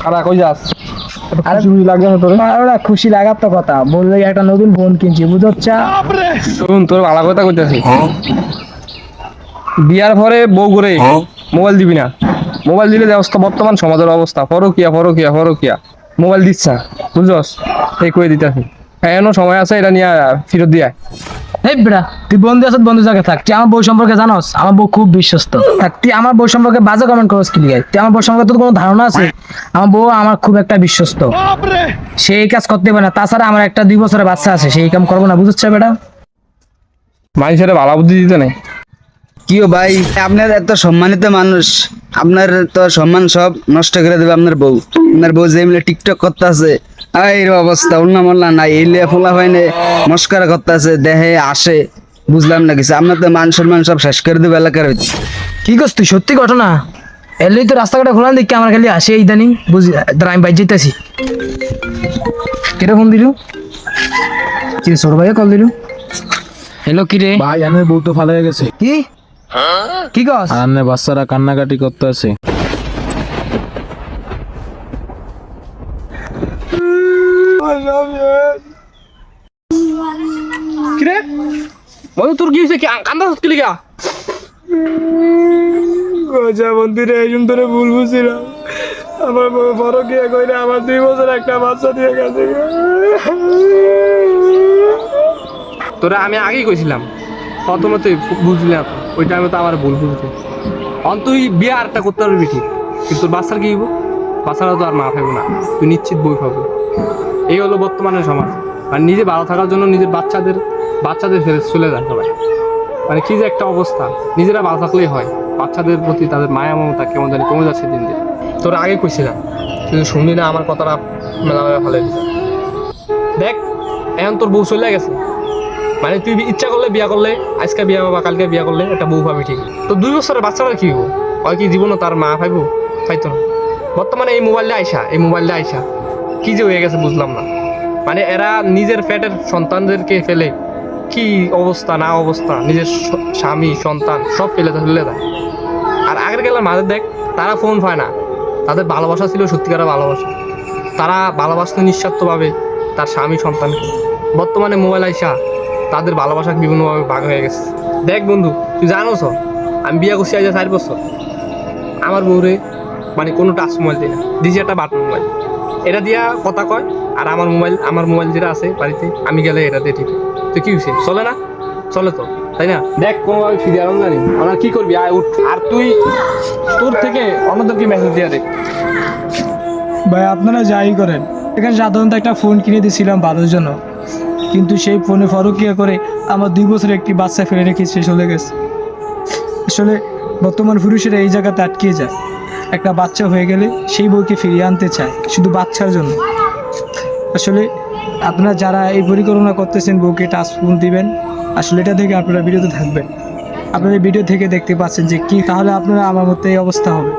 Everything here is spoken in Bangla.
কারা কই যাস? আরে খুশি লাগে না তোরে? ওরা খুশি লাগার তো কথা, বললে একটা নতুন ফোন কিনছি বুঝছা। শুন, তোর ভালো কথা কইতাছি। বিয়ার পরে বউ করে মোবাইল দিবি না। মোবাইল দিলে যে অবস্থা, বর্তমান সমাজের অবস্থা, ফরকিয়া মোবাইল দিচ্ছ না, বুঝছস? এই কই দিতাছি। এখনো সময় আছে, এটা নিয়ে ফেরত দিয়ে আয়। এই বেড়া, তুই বন্ধু আছিস, বন্ধু জায়গায় থাক। তুই আমার বউ সম্পর্কে জানোস? আমার বউ খুব বিশ্বস্ত। থাক, তুই আমার বউ সম্পর্কে বাজে কমেন্ট করস কি লিগাই? তুই আমার বউ সম্পর্কে তোর কোনো ধারণা আছে? আমার বউ আমার খুব একটা বিশ্বস্ত, সেই কাজ করতে পারে না। তাছাড়া আমার একটা 2 বছরের বাচ্চা আছে, সেই কাম করবো না, বুঝছ বেটা? মানুষের ভালো বুদ্ধি দিতে নেই। কিও ভাই, আপনার এত সম্মানিত মানুষ, আপনার তো সম্মান সব নষ্ট করে দেবে আপনার বউ। আপনার বউ যে মিলে টিকটক করতে আছে, এই অবস্থা উল্লা মোল্লা নাই, এই লিয়ে ফোলা হয়নি মস্কারা করতে আছে, দেহে আসে, বুঝলাম না কিছু। আপনার তো মান সম্মান সব শেষ করে দেবে এলাকার ভিতরে। কি করছ তুই? সত্যি ঘটনা এলেই তো রাস্তাঘাটে খোলা দেখি আমার খালি আসে ইদানিং, বুঝি। দাঁড়া, আমি বাইর যেতেছি। কেটে ফোন দিলু? কি রে, ছোট ভাইয়া কল দিলু? হ্যালো, কি রে? ভাই আনের বউ তো ভালো হয়ে গেছে। কি কি কস? আর আনের বাচ্চারা কান্নাকাটি করতে আছে। কি রে বন্ধু, তোর কি হয়েছে? কি কান্দাস কি লিগা? মন্দিরে এই ধরে ভুল বুঝছিলাম। আমার ফরকিয়া কইরা আমার 2 বছর একটা বাচ্চা দিয়ে গেছে। তোরা আমি আগেই কইছিলাম, প্রথমে তুই বুঝলি না তো, ওই টাইমে তো আমার ভুল বুঝতে। অন তুই বিয়ে আরেকটা করতে পারবি ঠিক, কিন্তু তোর বাচ্চার কি হইব? বাচ্চারা তো আর মা পাইব না, তুই নিশ্চিত বই পাবি। এই হলো বর্তমানের সমাজ। আর নিজে ভালো থাকার জন্য নিজের বাচ্চাদের ফেলে চলে যায় সবাই। মানে কি যে একটা অবস্থা, নিজেরা ভালো থাকলেই হয়, বাচ্চাদের প্রতি তাদের মায়া মমতা কেমন জানি কমে যাচ্ছে দিন দিন। তোরা আগে কইছিলাম, কিন্তু শুনলি না আমার কথাটা, মেলা ভালো দিছে। দেখ, এখন তোর বউ চলে গেছে, মানে তুই ইচ্ছা করলে বিয়া করলে, আজকে বিয়া বা কালকে বিয়া করলে একটা বউ পাবি ঠিক। তো 2 বছরের বাচ্চাটা কি হবো? হয় কি জীবনও তার মা পাইবো? পাইতো না। বর্তমানে এই মোবাইলটা আইসা কি যে হয়ে গেছে বুঝলাম না। মানে এরা নিজের পেটের সন্তানদেরকে ফেলে কি অবস্থা না অবস্থা, নিজের স্বামী সন্তান সব ফেলে দেয়। আর আগের গেলে মাঝে দেখ, তারা ফোন পায় না, তাদের ভালোবাসা ছিল সত্যিকারের ভালোবাসা, তারা ভালোবাসত নিঃস্বার্থভাবে তার স্বামী সন্তানকে। বর্তমানে মোবাইল আইসা তাদের ভালোবাসা বিভিন্নভাবে ভাগ হয়ে গেছে। দেখ বন্ধু, তুই জানোস আমি বিয়ে করছি আজ 4 বছর, আমার বউরে মানে কোনো টাচ মোবাইল দিই না, দিয়েছি একটা বাটন মোবাইল, এটা দিয়া কথা কয়। আর আমার মোবাইল যেটা আছে বাড়িতে, আমি গেলে এটা দিয়ে ঠিক। তো কি হয়েছে, চলে না? চলে তো, তাই না? দেখ, কোনোভাবে ফিরে আরাম জানি আমরা কি করবি, আয় উঠ। আর তুই তোর থেকে অন্যদেরকে মেসেজ দিয়ে দেখ। ভাই আপনারা যাই করেন, এখানে সাধারণত একটা ফোন কিনে দিয়েছিলাম ভালোর জন্য, কিন্তু সেই ফোনে ফরকিয়া করে আমার 2 বছর একটি বাচ্চা ফেলে রেখে সে চলে গেছে। আসলে বর্তমান পুরুষেরা এই জায়গাতে আটকে যায়, একটা বাচ্চা হয়ে গেলে সেই বউকে ফিরিয়ে আনতে চায় শুধু বাচ্চার জন্য। আসলে আপনারা যারা এই পরিকল্পনা করতেছেন বউকে টাচ ফোন দিবেন, আসলে এটা থেকে আপনারা বিরত থাকবেন। আপনারা ভিডিও থেকে দেখতে পাচ্ছেন যে কি, তাহলে আপনারা আমার মতো এই অবস্থা হবে।